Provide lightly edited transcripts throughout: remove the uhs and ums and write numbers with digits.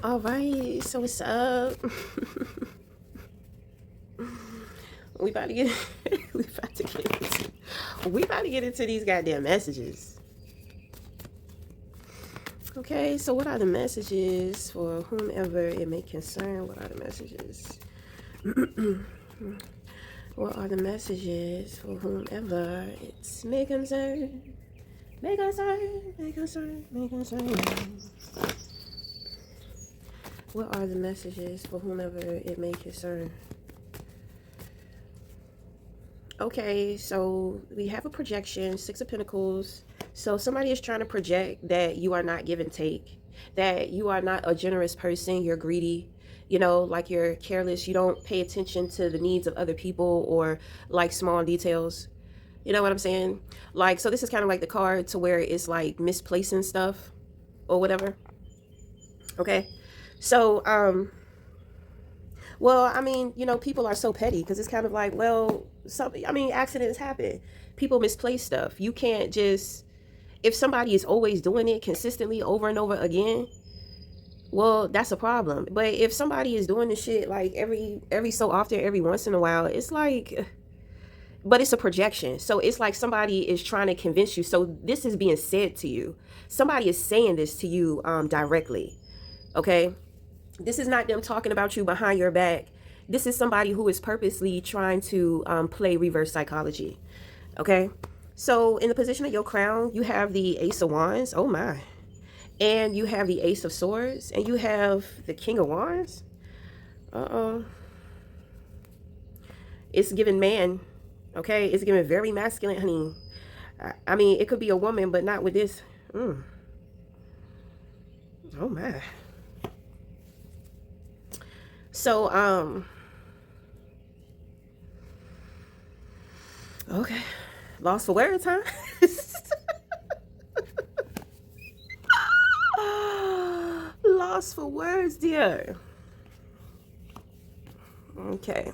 All right, so what's up? we about to get we about to get into these goddamn messages. Okay, so what are the messages for whomever it may concern? What are the messages? What are the messages for whomever it may concern? May concern, may concern, may concern. What are the messages for whomever it may concern? Okay, so we have a projection, Six of Pentacles. So somebody is trying to project that you are not give and take, that you are not a generous person, you're greedy, like you're careless, you don't pay attention to the needs of other people or like small details. You know what I'm saying? Like, so this is kind of like the card to where it's like misplacing stuff or whatever. Okay. So, well, I mean, people are so petty because it's kind of like, well, accidents happen. People misplace stuff. You can't just, if somebody is always doing it consistently over and over again, well, that's a problem. But if somebody is doing this shit like every so often, every once in a while, it's like, but it's a projection. So it's like somebody is trying to convince you. So this is being said to you. Somebody is saying this to you directly. Okay. This is not them talking about you behind your back. This is somebody who is purposely trying to play reverse psychology. Okay. So in the position of your crown, you have the Ace of Wands. Oh my. And you have the Ace of Swords. And you have the King of Wands. Uh-oh. It's giving man. Okay. It's giving very masculine, honey. I mean, it could be a woman, but not with this. Oh my. So, okay. Lost for words, huh? Lost for words, dear. Okay.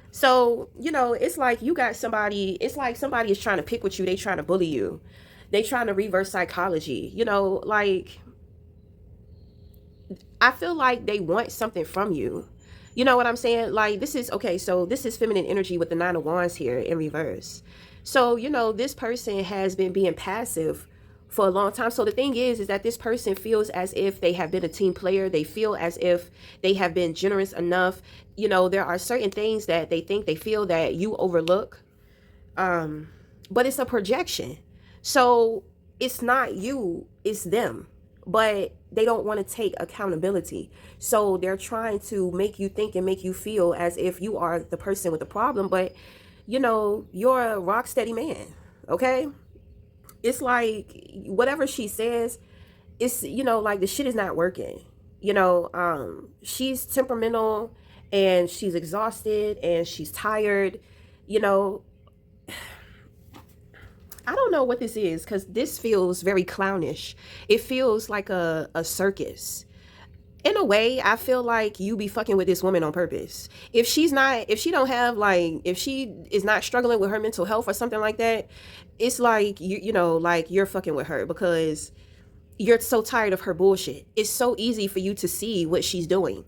So, it's like you got somebody, it's like somebody is trying to pick with you. They trying to bully you. They trying to reverse psychology. Like, I feel like they want something from you. You know what I'm saying? Like, this is, okay, so this is feminine energy with the Nine of Wands here in reverse. So, this person has been being passive for a long time. So the thing is that this person feels as if they have been a team player. They feel as if they have been generous enough. There are certain things that they feel that you overlook. But it's a projection. So it's not you, it's them. But they don't want to take accountability. So they're trying to make you think and make you feel as if you are the person with the problem. But, you're a rock steady man. Okay? It's like whatever she says, it's, like the shit is not working. She's temperamental and she's exhausted and she's tired. You know, I don't know what this is because this feels very clownish. It feels like a circus. In a way, I feel like you be fucking with this woman on purpose. If she don't have like, if she is not struggling with her mental health or something like that, it's like, like you're fucking with her because you're so tired of her bullshit. It's so easy for you to see what she's doing.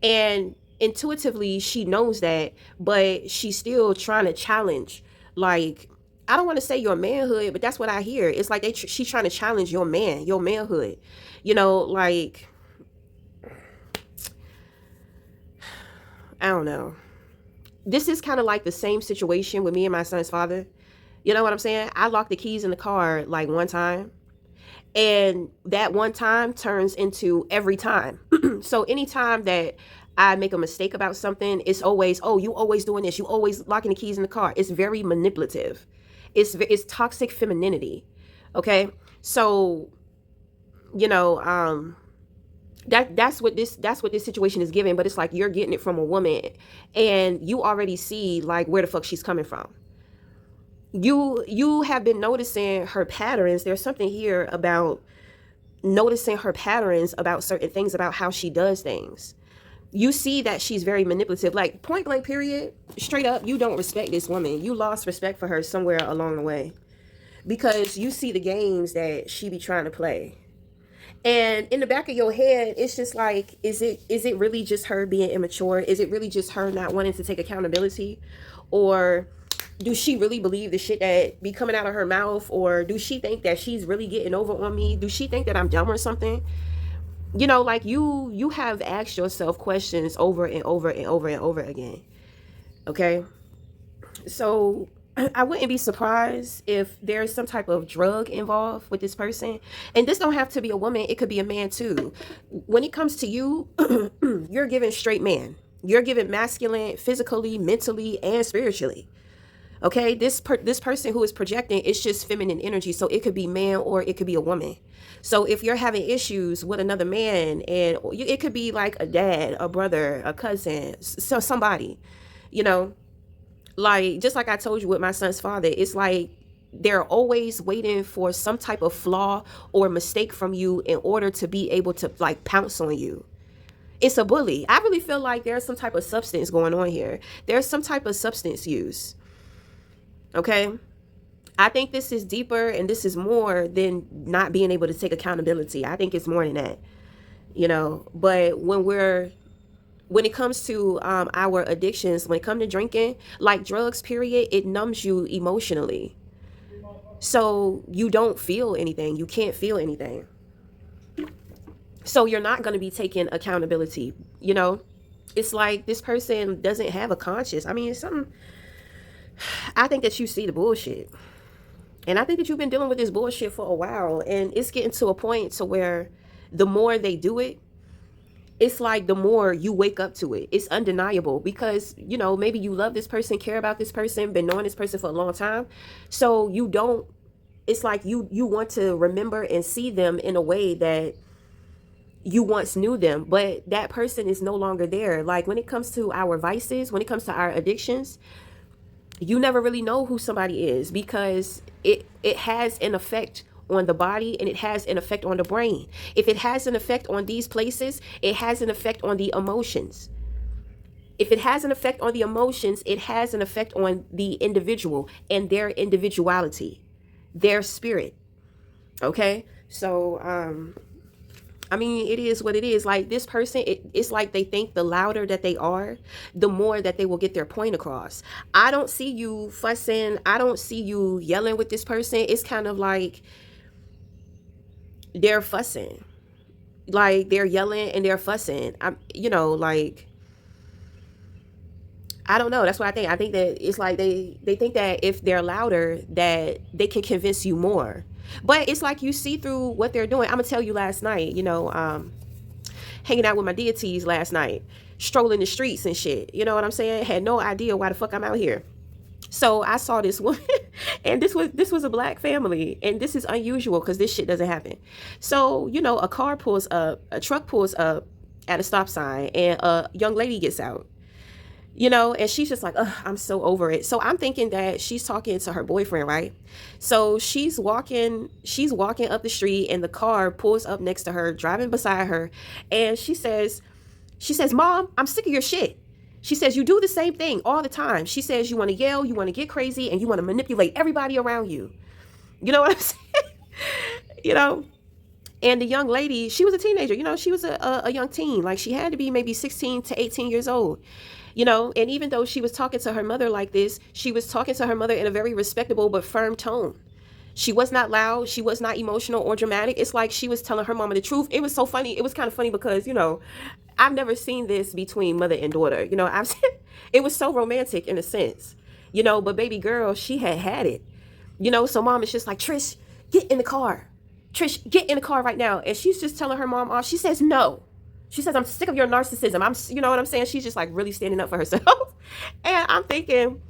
And intuitively, she knows that, but she's still trying to challenge, like, I don't want to say your manhood, but that's what I hear. It's like she's trying to challenge your manhood. Like, I don't know. This is kind of like the same situation with me and my son's father. You know what I'm saying? I locked the keys in the car like one time, and that one time turns into every time. So anytime that I make a mistake about something, it's always, oh, you always doing this, you always locking the keys in the car. It's very manipulative. It's toxic femininity. Okay? So, you know, that's what this situation is giving, but it's like you're getting it from a woman and you already see like where the fuck she's coming from. You have been noticing her patterns. There's something here about noticing her patterns about certain things, about how she does things. You see that she's very manipulative, like point blank period, straight up. You don't respect this woman. You lost respect for her somewhere along the way because you see the games that she be trying to play. And in the back of your head, it's just like, is it really just her being immature? Is it really just her not wanting to take accountability? Or do she really believe the shit that be coming out of her mouth? Or do she think that she's really getting over on me? Do she think that I'm dumb or something? Like you have asked yourself questions over and over and over and over again. Okay? So I wouldn't be surprised if there's some type of drug involved with this person. And this don't have to be a woman, it could be a man too. When it comes to you, you're given straight man. You're given masculine physically, mentally, and spiritually. Okay, this person who is projecting, it's just feminine energy, so it could be man or it could be a woman. So if you're having issues with another man, and it could be like a dad, a brother, a cousin, so somebody, you know, like just like I told you with my son's father, it's like they're always waiting for some type of flaw or mistake from you in order to be able to like pounce on you. It's a bully. I really feel like there's some type of substance going on here. There's some type of substance use. Okay, I think this is deeper and this is more than not being able to take accountability. I think it's more than that, but when it comes to our addictions, when it comes to drinking, like drugs, period, it numbs you emotionally. So you don't feel anything. You can't feel anything. So you're not going to be taking accountability. It's like this person doesn't have a conscience. I mean, it's something. I think that you see the bullshit. And I think that you've been dealing with this bullshit for a while. And it's getting to a point to where the more they do it, it's like the more you wake up to it. It's undeniable because, maybe you love this person, care about this person, been knowing this person for a long time. So it's like you want to remember and see them in a way that you once knew them, but that person is no longer there. Like when it comes to our vices, when it comes to our addictions, you never really know who somebody is because it has an effect on the body and it has an effect on the brain. If it has an effect on these places, it has an effect on the emotions. If it has an effect on the emotions, it has an effect on the individual and their individuality, their spirit. Okay? So, I mean, it is what it is. Like this person, it's like they think the louder that they are, the more that they will get their point across. I don't see you fussing. I don't see you yelling with this person. It's kind of like they're fussing. Like they're yelling and they're fussing. Like, I don't know. That's what I think. I think that it's like they think that if they're louder, that they can convince you more. But it's like you see through what they're doing. I'm going to tell you last night, hanging out with my deities last night, strolling the streets and shit. You know what I'm saying? Had no idea why the fuck I'm out here. So I saw this one and this was a black family, and this is unusual because this shit doesn't happen. So, a car pulls up, a truck pulls up at a stop sign, and a young lady gets out. And she's just like, ugh, I'm so over it. So I'm thinking that she's talking to her boyfriend, right? So she's walking up the street and the car pulls up next to her, driving beside her. And she says, Mom, I'm sick of your shit. She says, you do the same thing all the time. She says, you want to yell, you want to get crazy, and you want to manipulate everybody around you. You know what I'm saying? And the young lady, she was a teenager, she was a young teen. Like she had to be maybe 16 to 18 years old. And even though she was talking to her mother like this, she was talking to her mother in a very respectable but firm tone. She was not loud. She was not emotional or dramatic. It's like she was telling her mama the truth. It was so funny. It was kind of funny because, I've never seen this between mother and daughter. It was so romantic in a sense, but baby girl, she had it, so mom is just like, Trish, get in the car. Trish, get in the car right now. And she's just telling her mom off. She says, no. She says, I'm sick of your narcissism. You know what I'm saying? She's just like really standing up for herself. And I'm thinking,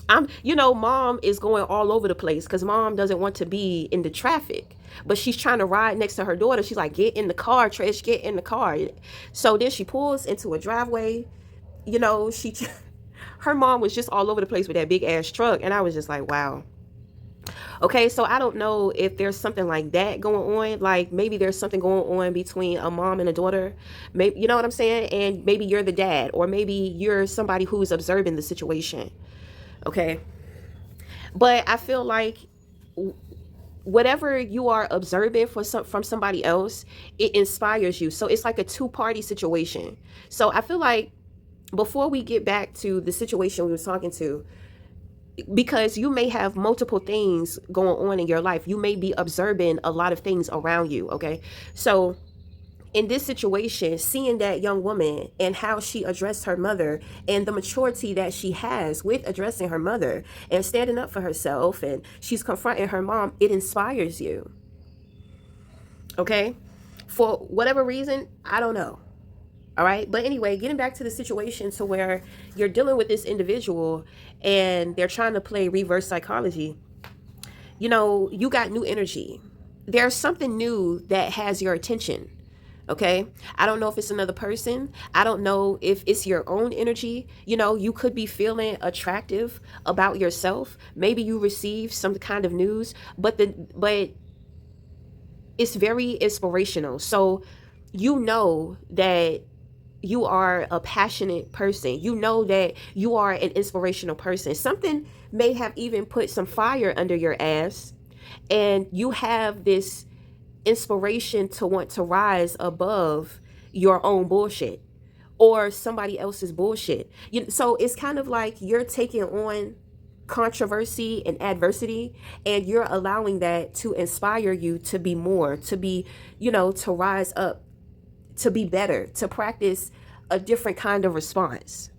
mom is going all over the place because mom doesn't want to be in the traffic, but she's trying to ride next to her daughter. She's like, get in the car, Trish, get in the car. So then she pulls into a driveway. Her mom was just all over the place with that big ass truck. And I was just like, wow. Okay, so I don't know if there's something like that going on. Like maybe there's something going on between a mom and a daughter. Maybe, you know what I'm saying? And maybe you're the dad, or maybe you're somebody who's observing the situation. Okay. But I feel like whatever you are observing from somebody else, it inspires you. So it's like a two-party situation. So I feel like before we get back to the situation we were talking to, because you may have multiple things going on in your life, you may be observing a lot of things around you. Okay, so in this situation, seeing that young woman and how she addressed her mother and the maturity that she has with addressing her mother and standing up for herself, and she's confronting her mom, it inspires you. Okay, for whatever reason, I don't know. All right, but anyway, getting back to the situation to where you're dealing with this individual and they're trying to play reverse psychology. You know, you got new energy. There's something new that has your attention. Okay, I don't know if it's another person. I don't know if it's your own energy. You know, you could be feeling attractive about yourself. Maybe you receive some kind of news, but it's very inspirational. So you know that you are a passionate person. You know that you are an inspirational person. Something may have even put some fire under your ass, and you have this inspiration to want to rise above your own bullshit or somebody else's bullshit. So it's kind of like you're taking on controversy and adversity, and you're allowing that to inspire you to be more, to be, to rise up, to be better, to practice a different kind of response.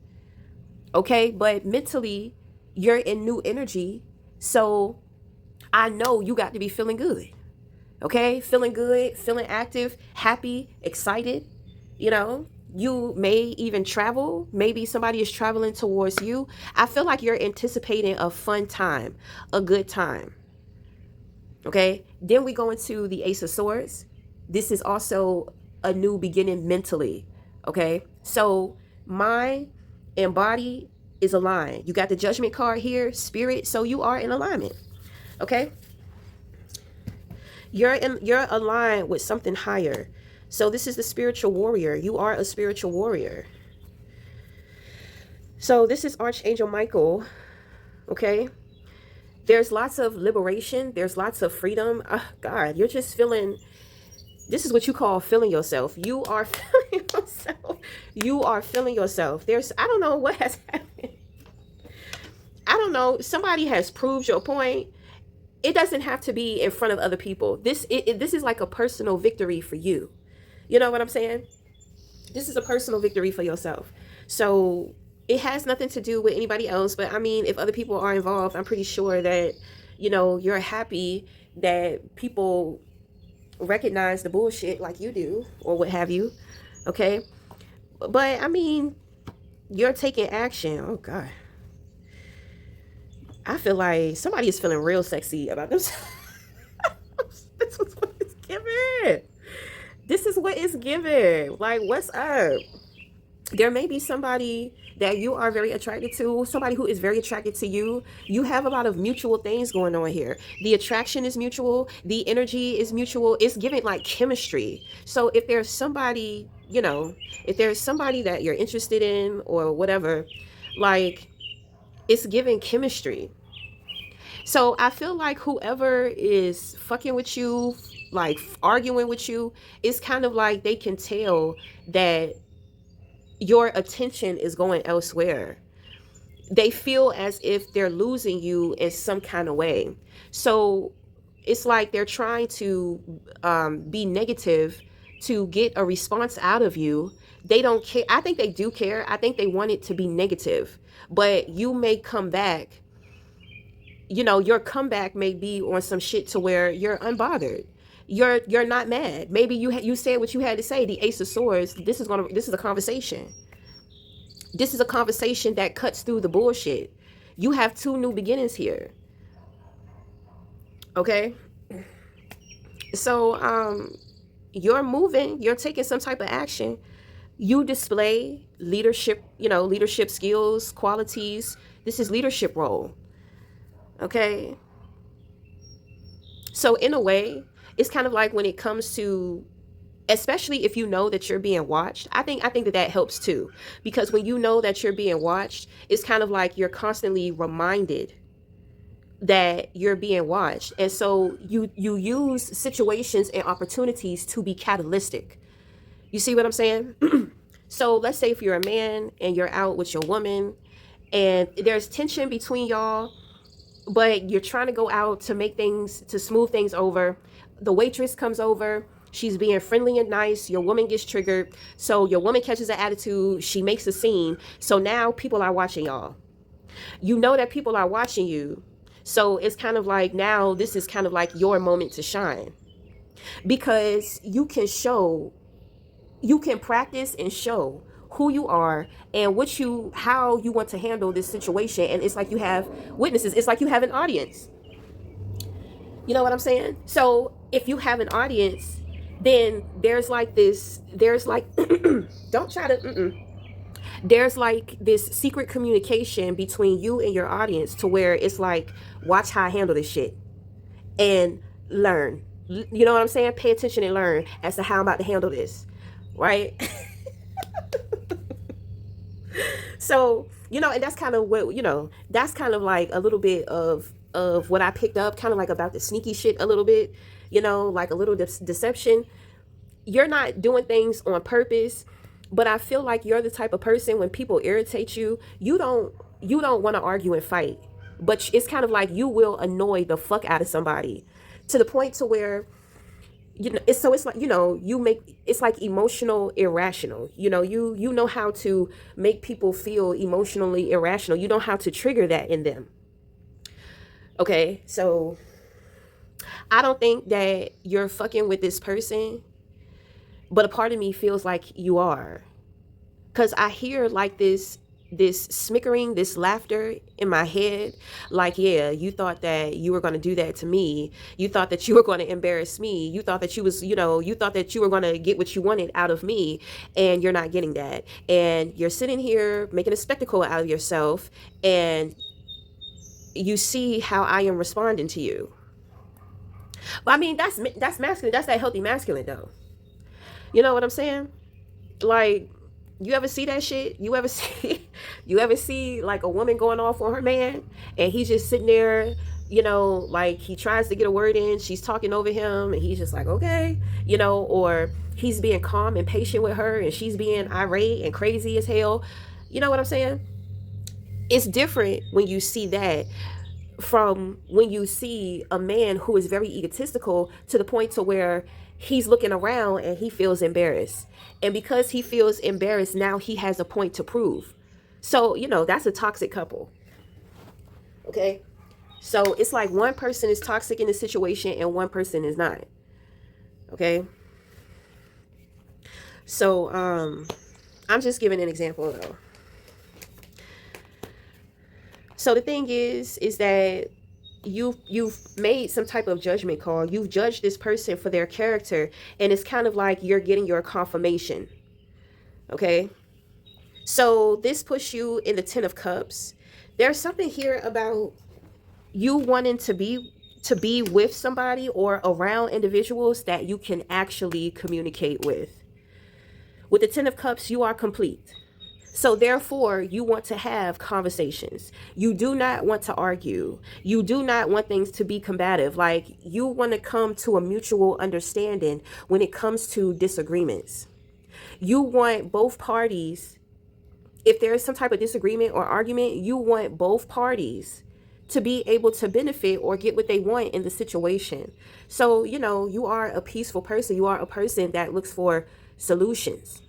Okay, but mentally, you're in new energy. So I know you got to be feeling good. Okay, feeling good, feeling active, happy, excited. You may even travel. Maybe somebody is traveling towards you. I feel like you're anticipating a fun time, a good time. Okay, then we go into the Ace of Swords. This is also a new beginning mentally. Okay, so mind and body is aligned. You got the Judgment card here, spirit, so you are in alignment. Okay, you're aligned with something higher. So this is the spiritual warrior. You are a spiritual warrior. So this is Archangel Michael. Okay, there's lots of liberation, there's lots of freedom. God, you're just feeling, this is what you call feeling yourself. You are feeling yourself. You are feeling yourself. I don't know what has happened. I don't know. Somebody has proved your point. It doesn't have to be in front of other people. This is like a personal victory for you. You know what I'm saying? This is a personal victory for yourself. So it has nothing to do with anybody else. But I mean, if other people are involved, I'm pretty sure that, you're happy that people recognize the bullshit like you do, or what have you. Okay, but I mean, you're taking action. Oh God, I feel like somebody is feeling real sexy about themselves. This is what it's giving. This is what it's giving. Like, what's up? There may be somebody that you are very attracted to, somebody who is very attracted to you. You have a lot of mutual things going on here. The attraction is mutual. The energy is mutual. It's giving like chemistry. So if there's somebody, if there's somebody that you're interested in or whatever, like, it's giving chemistry. So I feel like whoever is fucking with you, like arguing with you, it's kind of like they can tell that your attention is going elsewhere. They feel as if they're losing you in some kind of way. So it's like they're trying to be negative to get a response out of you. They don't care. I think they do care. I think they want it to be negative. But you may come back, your comeback may be on some shit to where you're unbothered. You're not mad. Maybe you said what you had to say. The Ace of Swords. This is a conversation. This is a conversation that cuts through the bullshit. You have two new beginnings here. Okay. So you're moving. You're taking some type of action. You display leadership. Leadership skills, qualities. This is leadership role. Okay. So in a way, it's kind of like when it comes to, especially if you know that you're being watched, I think that helps too. Because when you know that you're being watched, it's kind of like you're constantly reminded that you're being watched. And so you use situations and opportunities to be catalytic. You see what I'm saying? So let's say if you're a man and you're out with your woman and there's tension between y'all, but you're trying to go out to make things, to smooth things over. The waitress comes over, she's being friendly and nice, your woman gets triggered, so your woman catches an attitude, she makes a scene, so now people are watching y'all. You know that people are watching you, so it's kind of like now this is kind of like your moment to shine, because you can practice and show who you are and how you want to handle this situation. And it's like you have witnesses, it's like you have an audience. You know what I'm saying? So if you have an audience, then there's like don't try to there's like this secret communication between you and your audience, to where it's like, watch how I handle this shit and learn. You know what I'm saying? Pay attention and learn as to how I'm about to handle this, right? So, and that's kind of what, that's kind of like a little bit of what I picked up, kind of like about the sneaky shit a little bit, like a little deception. You're not doing things on purpose, but I feel like you're the type of person, when people irritate you, you don't want to argue and fight, but it's kind of like you will annoy the fuck out of somebody, to the point to where, it's like, it's like emotional irrational. You know how to make people feel emotionally irrational. You know how to trigger that in them. Okay, so I don't think that you're fucking with this person, but a part of me feels like you are, because I hear like this smickering, this laughter in my head, like, yeah, you thought that you were going to do that to me, you thought that you were going to embarrass me, you thought that you thought that you were going to get what you wanted out of me, and you're not getting that, and you're sitting here making a spectacle out of yourself, and you see how I am responding to you. But I mean, that's masculine, that's that healthy masculine though. You know what I'm saying? Like, you ever see that shit? You ever see like a woman going off on her man, and he's just sitting there, like he tries to get a word in, she's talking over him, and he's just like, okay, or he's being calm and patient with her, and she's being irate and crazy as hell. You know what I'm saying? It's different when you see that from when you see a man who is very egotistical, to the point to where he's looking around and he feels embarrassed. And because he feels embarrassed, now he has a point to prove. So, that's a toxic couple. Okay? So it's like one person is toxic in the situation and one person is not. Okay? So, I'm just giving an example though. So the thing is that you've made some type of judgment call. You've judged this person for their character, and it's kind of like you're getting your confirmation. Okay? So this puts you in the 10 of Cups. There's something here about you wanting to be with somebody or around individuals that you can actually communicate with. With the 10 of Cups, you are complete. So therefore, you want to have conversations. You do not want to argue. You do not want things to be combative. Like, you want to come to a mutual understanding when it comes to disagreements. You want both parties, if there is some type of disagreement or argument, you want both parties to be able to benefit or get what they want in the situation. So, you are a peaceful person. You are a person that looks for solutions.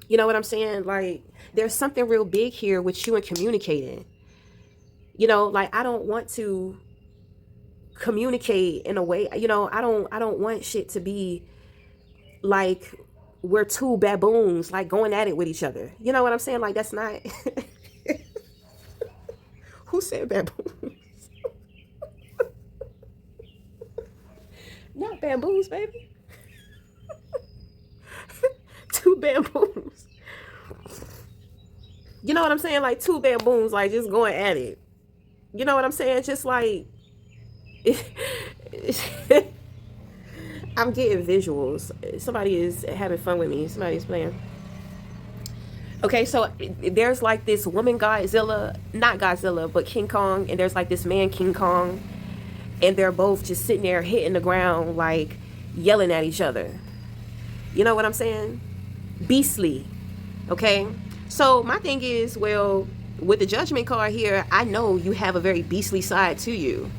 You know what I'm saying? Like, there's something real big here with you and communicating. Like, I don't want to communicate in a way, I don't want shit to be like we're two baboons, like going at it with each other. You know what I'm saying? Like, that's not. Who said baboons? Not bamboos, baby. Two bamboos. You know what I'm saying? Like, two bamboos, like, just going at it. You know what I'm saying? Just like, I'm getting visuals. Somebody is having fun with me. Somebody's playing. Okay, so there's like this woman Godzilla, not Godzilla, but King Kong, and there's like this man King Kong, and they're both just sitting there hitting the ground, like yelling at each other. You know what I'm saying? Beastly. Okay? So my thing is, well, with the judgment card here, I know you have a very beastly side to you.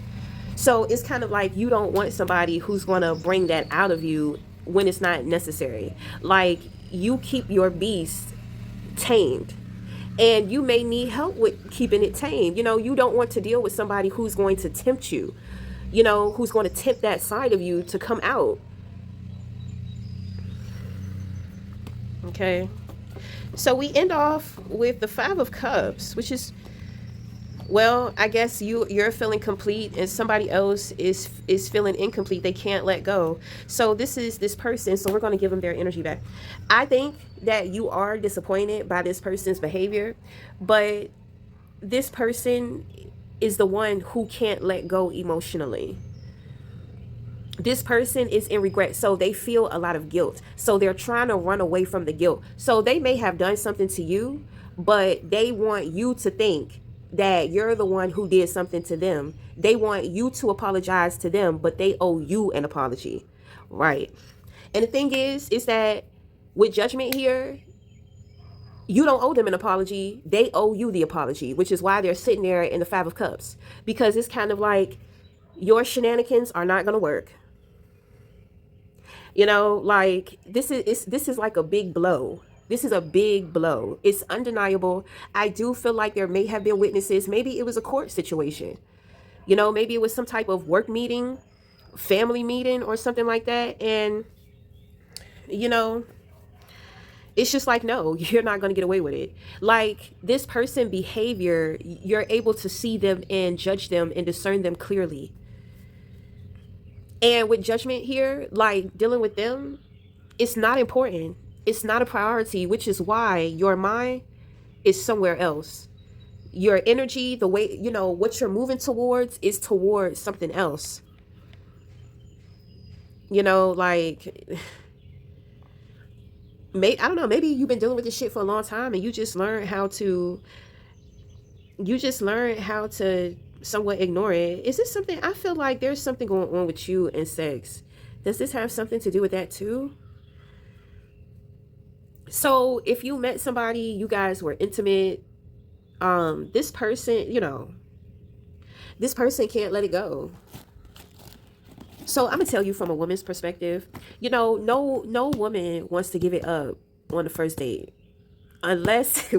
So it's kind of like you don't want somebody who's going to bring that out of you when it's not necessary. Like, you keep your beast tamed, and you may need help with keeping it tamed. You don't want to deal with somebody who's going to tempt you, who's going to tempt that side of you to come out. Okay. So we end off with the Five of Cups, which is, well, I guess you're feeling complete and somebody else is feeling incomplete. They can't let go. So this is this person. So we're going to give them their energy back. I think that you are disappointed by this person's behavior, but this person is the one who can't let go emotionally. This person is in regret, so they feel a lot of guilt, so they're trying to run away from the guilt. So they may have done something to you, but they want you to think that you're the one who did something to them. They want you to apologize to them, but they owe you an apology, right? And the thing is that with judgment here, you don't owe them an apology. They owe you the apology, which is why they're sitting there in the Five of Cups, because it's kind of like your shenanigans are not going to work. Like this is like a big blow. This is a big blow. It's undeniable. I do feel like there may have been witnesses. Maybe it was a court situation. Maybe it was some type of work meeting, family meeting, or something like that. And, it's just like, no, you're not going to get away with it. Like, this person behavior, you're able to see them and judge them and discern them clearly. And with judgment here, like dealing with them, it's not important. It's not a priority, which is why your mind is somewhere else. Your energy, the way, what you're moving towards is towards something else. Like, I don't know, maybe you've been dealing with this shit for a long time and you just learned how to somewhat ignore it. Is this something, I feel like there's something going on with you and sex. Does this have something to do with that too? So if you met somebody, you guys were intimate, this person, this person can't let it go. So I'm gonna tell you from a woman's perspective, no woman wants to give it up on the first date, unless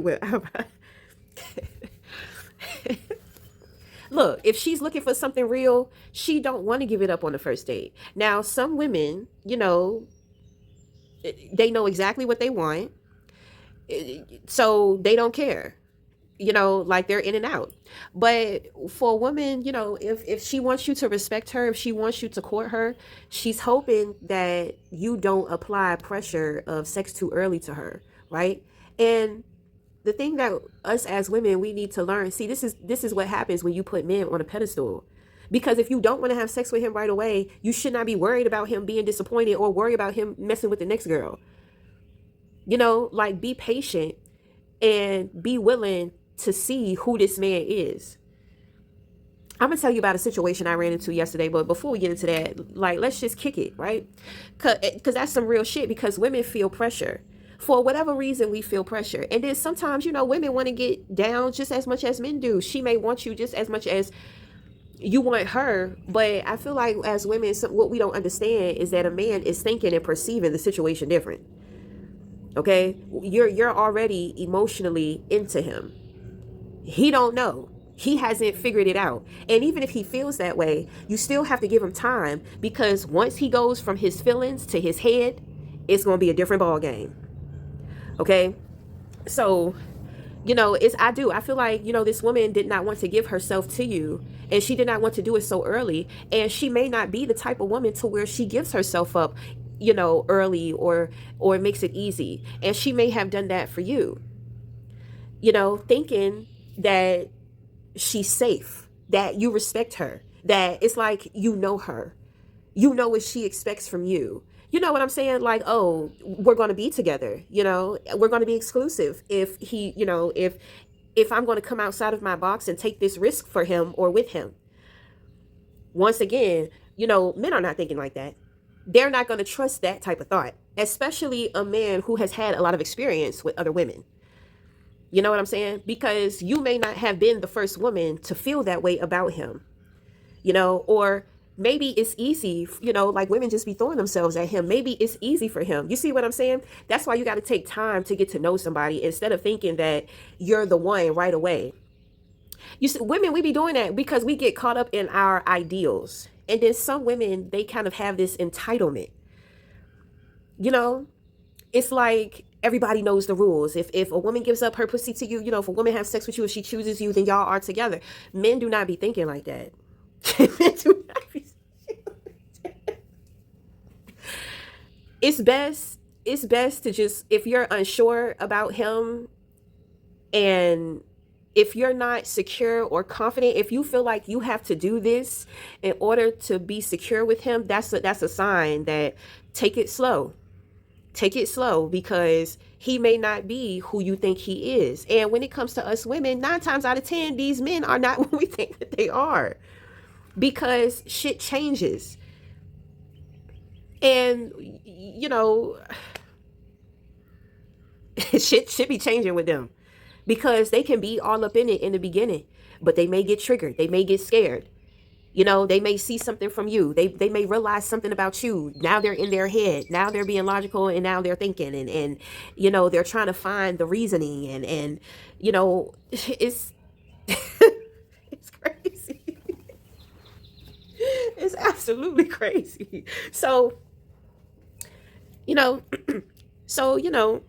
look, if she's looking for something real, she don't want to give it up on the first date. Now, some women, they know exactly what they want, so they don't care. Like they're in and out. But for a woman, if she wants you to respect her, if she wants you to court her, she's hoping that you don't apply pressure of sex too early to her, right? And the thing that us as women, we need to learn, see, this is what happens when you put men on a pedestal. Because if you don't want to have sex with him right away, you should not be worried about him being disappointed or worry about him messing with the next girl. Like, be patient and be willing to see who this man is. I'm gonna tell you about a situation I ran into yesterday, but before we get into that, like, let's just kick it, right? Because that's some real shit, because women feel pressure. For whatever reason, we feel pressure. And then sometimes, women want to get down just as much as men do. She may want you just as much as you want her. But I feel like as women, what we don't understand is that a man is thinking and perceiving the situation different. Okay? You're already emotionally into him. He don't know. He hasn't figured it out. And even if he feels that way, you still have to give him time, because once he goes from his feelings to his head, it's going to be a different ball game. Okay? So, I feel like, this woman did not want to give herself to you, and she did not want to do it so early. And she may not be the type of woman to where she gives herself up, early or makes it easy. And she may have done that for you, thinking that she's safe, that you respect her, that it's like, her, what she expects from you. You know what I'm saying? Like, oh, we're going to be together, you know, we're going to be exclusive. If he, you know, if I'm going to come outside of my box and take this risk for him or with him. Once again, you know, men are not thinking like that. They're not going to trust that type of thought, especially a man who has had a lot of experience with other women. You know what I'm saying? Because you may not have been the first woman to feel that way about him, you know, or maybe it's easy, you know, like women just be throwing themselves at him. Maybe it's easy for him. You see what I'm saying? That's why you got to take time to get to know somebody instead of thinking that you're the one right away. You see, women, we be doing that because we get caught up in our ideals. And then some women, they kind of have this entitlement. You know, it's like everybody knows the rules. If a woman gives up her pussy to you, you know, if a woman has sex with you, if she chooses you, then y'all are together. Men do not be thinking like that. Men do not be. It's best to just, if you're unsure about him, and if you're not secure or confident, if you feel like you have to do this in order to be secure with him, that's a sign that take it slow. Take it slow, because he may not be who you think he is. And when it comes to us women, 9 times out of 10, these men are not what we think that they are, because shit changes. And, you know, shit should be changing with them, because they can be all up in it in the beginning, but they may get triggered. They may get scared. You know, they may see something from you. They may realize something about you. Now they're in their head. Now they're being logical, and now they're thinking, and you know, they're trying to find the reasoning, and you know, it's it's crazy. It's absolutely crazy. So, you know, so, you know,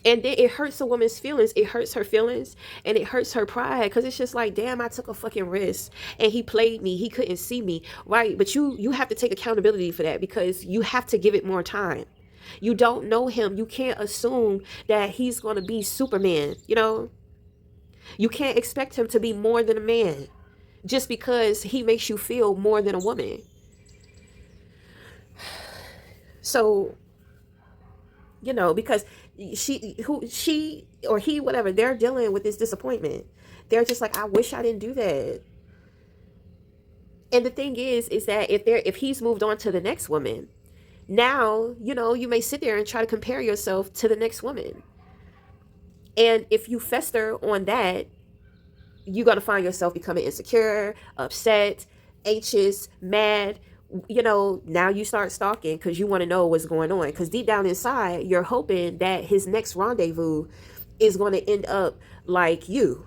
and then it hurts a woman's feelings. It hurts her feelings, and it hurts her pride, because it's just like, damn, I took a fucking risk and he played me. He couldn't see me, right? But you have to take accountability for that, because you have to give it more time. You don't know him. You can't assume that he's going to be Superman, you know? You can't expect him to be more than a man just because he makes you feel more than a woman. So, you know, because she or he, whatever, they're dealing with this disappointment. They're just like, I wish I didn't do that. And the thing is that if he's moved on to the next woman, now, you know, you may sit there and try to compare yourself to the next woman. And if you fester on that, you're going to find yourself becoming insecure, upset, anxious, mad. You know, now you start stalking because you want to know what's going on. Because deep down inside, you're hoping that his next rendezvous is going to end up like you.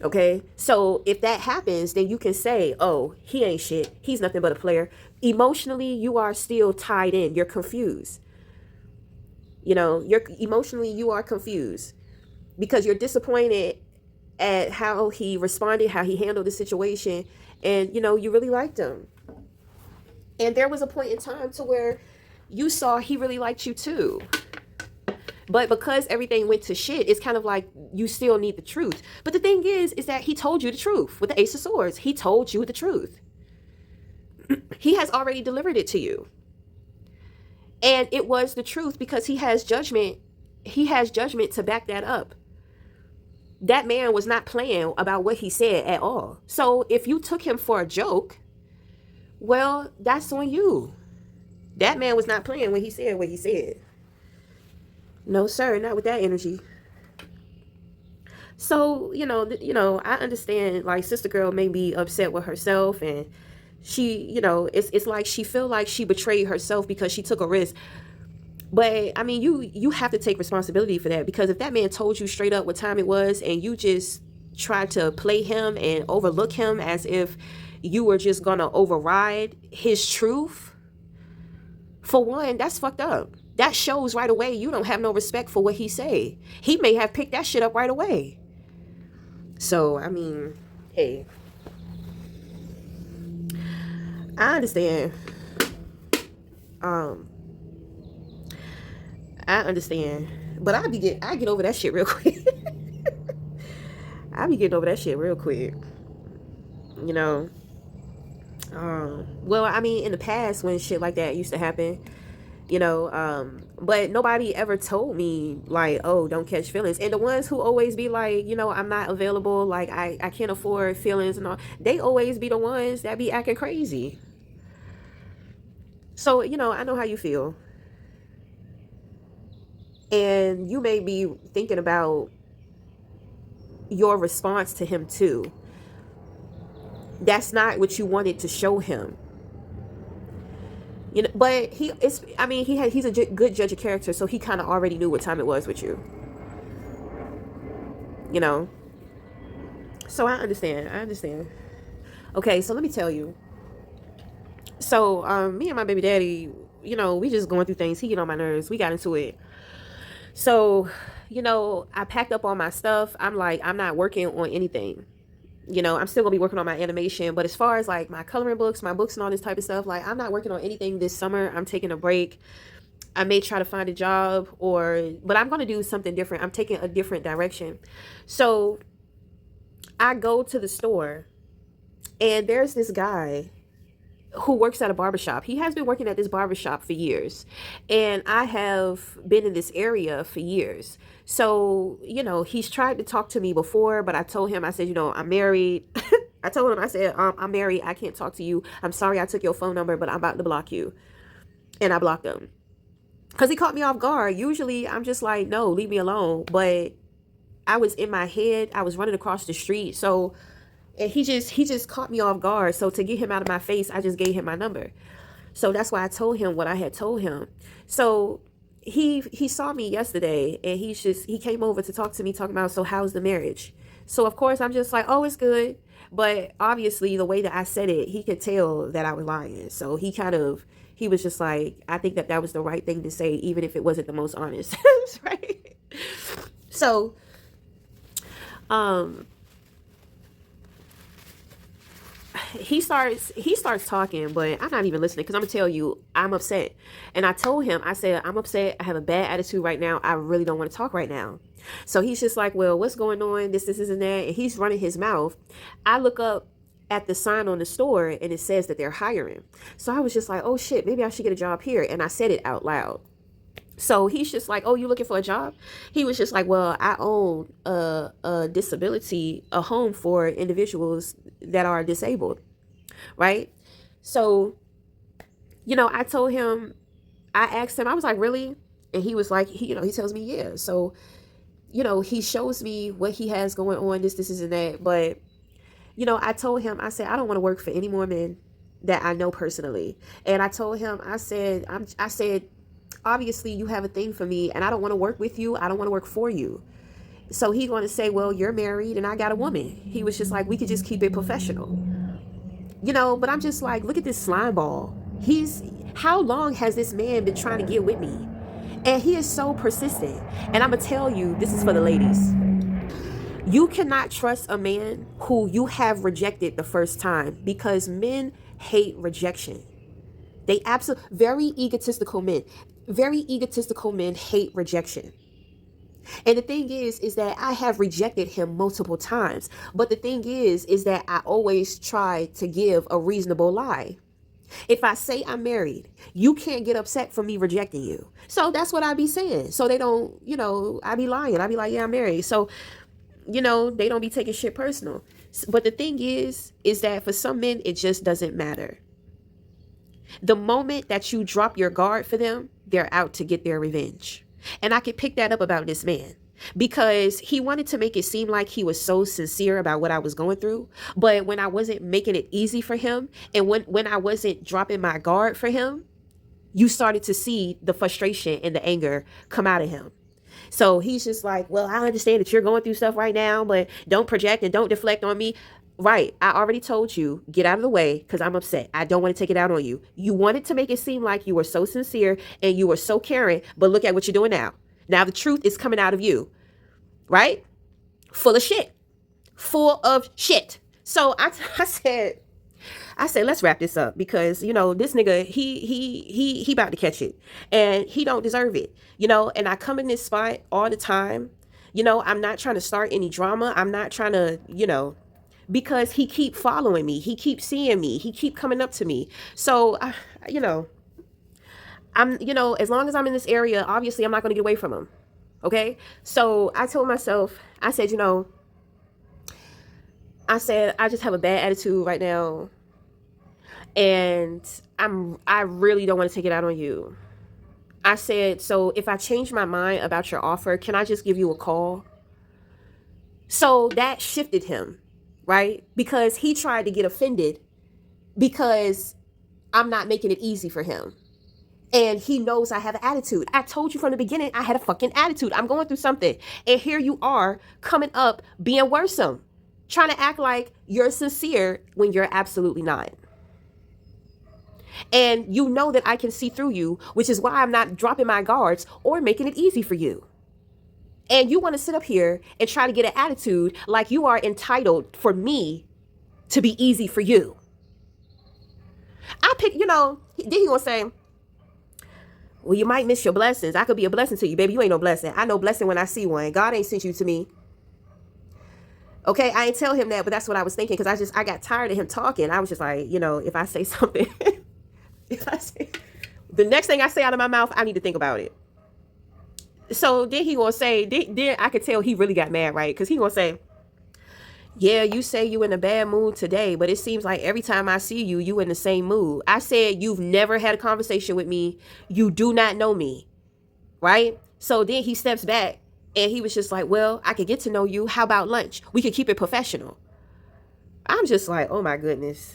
Okay? So if that happens, then you can say, oh, he ain't shit. He's nothing but a player. Emotionally, you are still tied in. You're confused. You know, emotionally, you are confused because you're disappointed at how he responded, how he handled the situation. And, you know, you really liked him. And there was a point in time to where you saw he really liked you too. But because everything went to shit, it's kind of like you still need the truth. But the thing is that he told you the truth with the Ace of Swords. He told you the truth. He has already delivered it to you. And it was the truth because he has judgment. He has judgment to back that up. That man was not playing about what he said at all. So if you took him for a joke, well, that's on you. That man was not playing when he said what he said. No, sir, not with that energy. So, you know, I understand, like, sister girl may be upset with herself, and she, you know, it's like she feel like she betrayed herself because she took a risk. But I mean, you have to take responsibility for that, because if that man told you straight up what time it was and you just tried to play him and overlook him as if you were just gonna override his truth, for one, that's fucked up. That shows right away you don't have no respect for what he say. He may have picked that shit up right away. So, I mean, hey, I understand. I understand, but I get over that shit real quick. I be getting over that shit real quick. You know, Well, I mean, in the past when shit like that used to happen, but nobody ever told me like, oh, don't catch feelings. And the ones who always be like, I'm not available, like I can't afford feelings and all, they always be the ones that be acting crazy. So, I know how you feel. And you may be thinking about your response to him too. That's not what you wanted to show him. But he's a good judge of character, so he kind of already knew what time it was with you. You know. So I understand. Okay, so let me tell you. So me and my baby daddy, we just going through things. He get on my nerves. We got into it. So, I packed up all my stuff. I'm like, I'm not working on anything. I'm still gonna be working on my animation, but as far as like my coloring books, my books and all this type of stuff, like I'm not working on anything this summer. I'm taking a break. I may try to find a job but I'm gonna do something different. I'm taking a different direction. So I go to the store and there's this guy who works at a barbershop. He has been working at this barbershop for years. And I have been in this area for years. So, he's tried to talk to me before, but I told him, I said, I'm married. I told him, I said, I'm married. I can't talk to you. I'm sorry I took your phone number, but I'm about to block you. And I blocked him. Because he caught me off guard. Usually I'm just like, no, leave me alone. But I was in my head. I was running across the street. So, and he just caught me off guard. So to get him out of my face, I just gave him my number. So that's why I told him what I had told him. So he saw me yesterday and he came over to talk to me, talking about, so how's the marriage? So of course I'm just like, oh, it's good. But obviously the way that I said it, he could tell that I was lying. So he was just like, I think that was the right thing to say, even if it wasn't the most honest. Right? So, he starts talking, but I'm not even listening because I'm gonna tell you I'm upset. And I told him, I said, I'm upset. I have a bad attitude right now. I really don't want to talk right now. So he's just like, well, what's going on? This, and that. And he's running his mouth. I look up at the sign on the store and it says that they're hiring. So I was just like, oh shit, maybe I should get a job here. And I said it out loud. So he's just like, oh, you looking for a job? He was just like, well, I own a home for individuals that are disabled. Right. So, I told him, I asked him, I was like, really? And he was like, he tells me, yeah. So, he shows me what he has going on, this, and that. But, I told him, I said, I don't want to work for any more men that I know personally. And I told him, I said, obviously you have a thing for me and I don't want to work with you. I don't want to work for you. So he's going to say, well, you're married and I got a woman. He was just like, we could just keep it professional. But I'm just like, look at this slime ball. How long has this man been trying to get with me? And he is so persistent. And I'm going to tell you, this is for the ladies. You cannot trust a man who you have rejected the first time, because men hate rejection. Very egotistical men hate rejection. And the thing is that I have rejected him multiple times. But the thing is that I always try to give a reasonable lie. If I say I'm married, you can't get upset for me rejecting you. So that's what I be saying. So they don't, I be lying. I be like, yeah, I'm married. So, they don't be taking shit personal. But the thing is that for some men, it just doesn't matter. The moment that you drop your guard for them, they're out to get their revenge. And I could pick that up about this man, because he wanted to make it seem like he was so sincere about what I was going through. But when I wasn't making it easy for him, and when I wasn't dropping my guard for him, you started to see the frustration and the anger come out of him. So he's just like, well, I understand that you're going through stuff right now, but don't project and don't deflect on me. Right. I already told you, get out of the way, because I'm upset. I don't want to take it out on you. You wanted to make it seem like you were so sincere and you were so caring, but look at what you're doing now. Now the truth is coming out of you. Right? Full of shit. So I said, let's wrap this up, because, this nigga, he about to catch it and he don't deserve it, and I come in this spot all the time. I'm not trying to start any drama. I'm not trying to, because he keep following me. He keep seeing me. He keep coming up to me. So, you know, as long as I'm in this area, obviously I'm not going to get away from him. Okay. So I told myself, I said, I just have a bad attitude right now. And I really don't want to take it out on you. I said, so if I change my mind about your offer, can I just give you a call? So that shifted him, right? Because he tried to get offended because I'm not making it easy for him. And he knows I have an attitude. I told you from the beginning, I had a fucking attitude. I'm going through something. And here you are coming up being worrisome, trying to act like you're sincere when you're absolutely not. And you know that I can see through you, which is why I'm not dropping my guards or making it easy for you. And you want to sit up here and try to get an attitude like you are entitled for me to be easy for you. Then he gonna say, well, you might miss your blessings. I could be a blessing to you, baby. You ain't no blessing. I know blessing when I see one. God ain't sent you to me. Okay, I ain't tell him that, but that's what I was thinking because I got tired of him talking. I was just like, if I say something, the next thing I say out of my mouth, I need to think about it. So then he gonna say, then I could tell he really got mad, right? Because he gonna say, yeah, you say you in a bad mood today, but it seems like every time I see you, you in the same mood. I said, you've never had a conversation with me. You do not know me, right? So then he steps back and he was just like, well, I could get to know you. How about lunch? We could keep it professional. I'm just like, oh my goodness.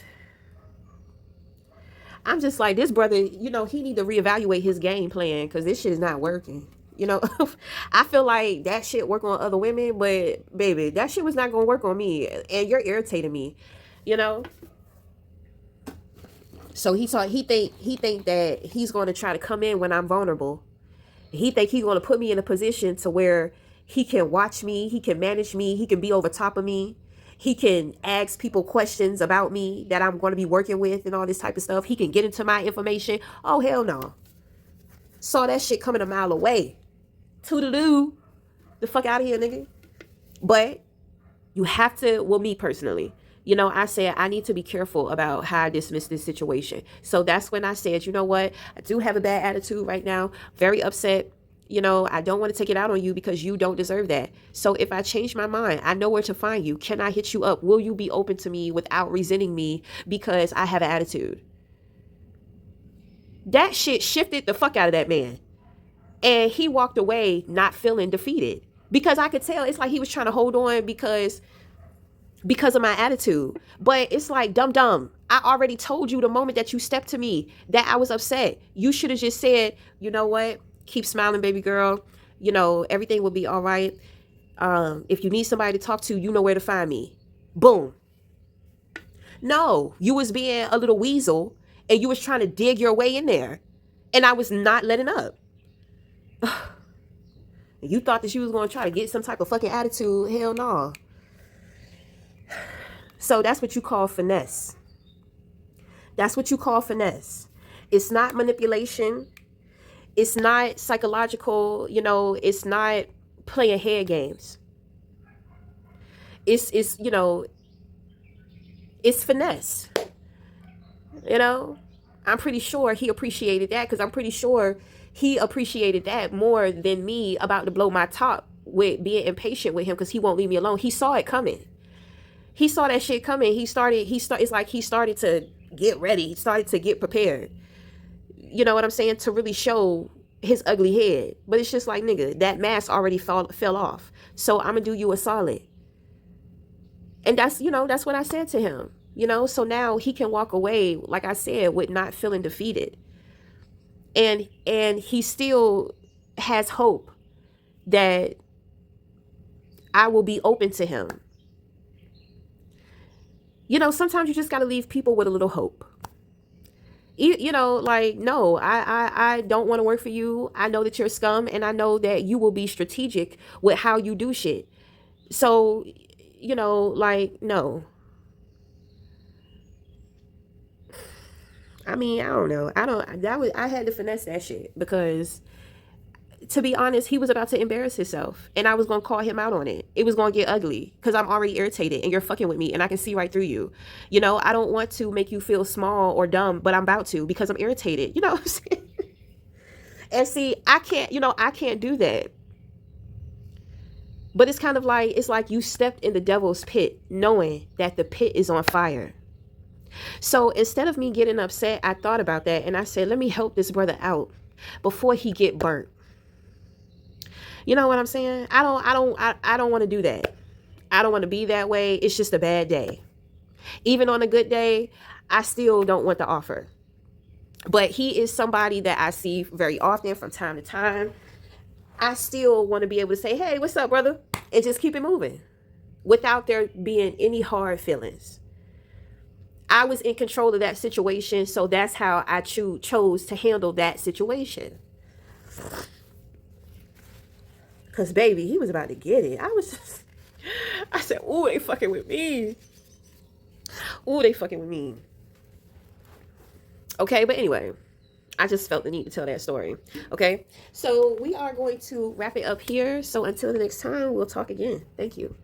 I'm just like, this brother, he need to reevaluate his game plan because this shit is not working. I feel like that shit work on other women, but baby, that shit was not going to work on me. And you're irritating me, So he think that he's going to try to come in when I'm vulnerable. He think he's going to put me in a position to where he can watch me, he can manage me, he can be over top of me. He can ask people questions about me that I'm going to be working with and all this type of stuff. He can get into my information. Oh, hell no. Saw that shit coming a mile away. Toodaloo. The fuck out of here, nigga. But you have to, well, me personally, I said I need to be careful about how I dismiss this situation. So that's when I said, you know what? I do have a bad attitude right now. Very upset. I don't want to take it out on you because you don't deserve that. So if I change my mind, I know where to find you. Can I hit you up? Will you be open to me without resenting me because I have an attitude? That shit shifted the fuck out of that man. And he walked away not feeling defeated because I could tell it's like he was trying to hold on because of my attitude. But it's like, dumb. I already told you the moment that you stepped to me that I was upset. You should have just said, you know what? Keep smiling, baby girl. Everything will be all right. If you need somebody to talk to, you know where to find me. Boom. No, you was being a little weasel and you was trying to dig your way in there. And I was not letting up. You thought that you was going to try to get some type of fucking attitude. Hell no. So that's what you call finesse. That's what you call finesse. It's not manipulation. It's not psychological, it's not playing head games. It's finesse. I'm pretty sure he appreciated that because I'm pretty sure he appreciated that more than me about to blow my top with being impatient with him because he won't leave me alone. He saw it coming. He saw that shit coming. It's like he started to get ready. He started to get prepared. You know what I'm saying? To really show his ugly head. But it's just like, nigga, that mask already fell off. So I'm gonna do you a solid. And that's what I said to him. So now he can walk away, like I said, with not feeling defeated. And he still has hope that I will be open to him. Sometimes you just got to leave people with a little hope. Like, no, I don't want to work for you. I know that you're scum and I know that you will be strategic with how you do shit. So, like, no. I mean, I don't know. I had to finesse that shit because to be honest, he was about to embarrass himself, and I was going to call him out on it. It was going to get ugly because I'm already irritated and you're fucking with me and I can see right through you. You know, I don't want to make you feel small or dumb, but I'm about to because I'm irritated. You know what I'm saying? And see, I can't do that. But it's kind of like, it's like you stepped in the devil's pit knowing that the pit is on fire. So instead of me getting upset, I thought about that and I said, let me help this brother out before he get burnt. You know what I'm saying? I don't want to do that. I don't want to be that way. It's just a bad day. Even on a good day, I still don't want the offer. But he is somebody that I see very often from time to time. I still want to be able to say, hey, what's up, brother? And just keep it moving without there being any hard feelings. I was in control of that situation, so that's how I chose to handle that situation. Because, baby, he was about to get it. I said, ooh, they fucking with me. Ooh, they fucking with me. Okay, but anyway, I just felt the need to tell that story. Okay, so we are going to wrap it up here. So until the next time, we'll talk again. Thank you.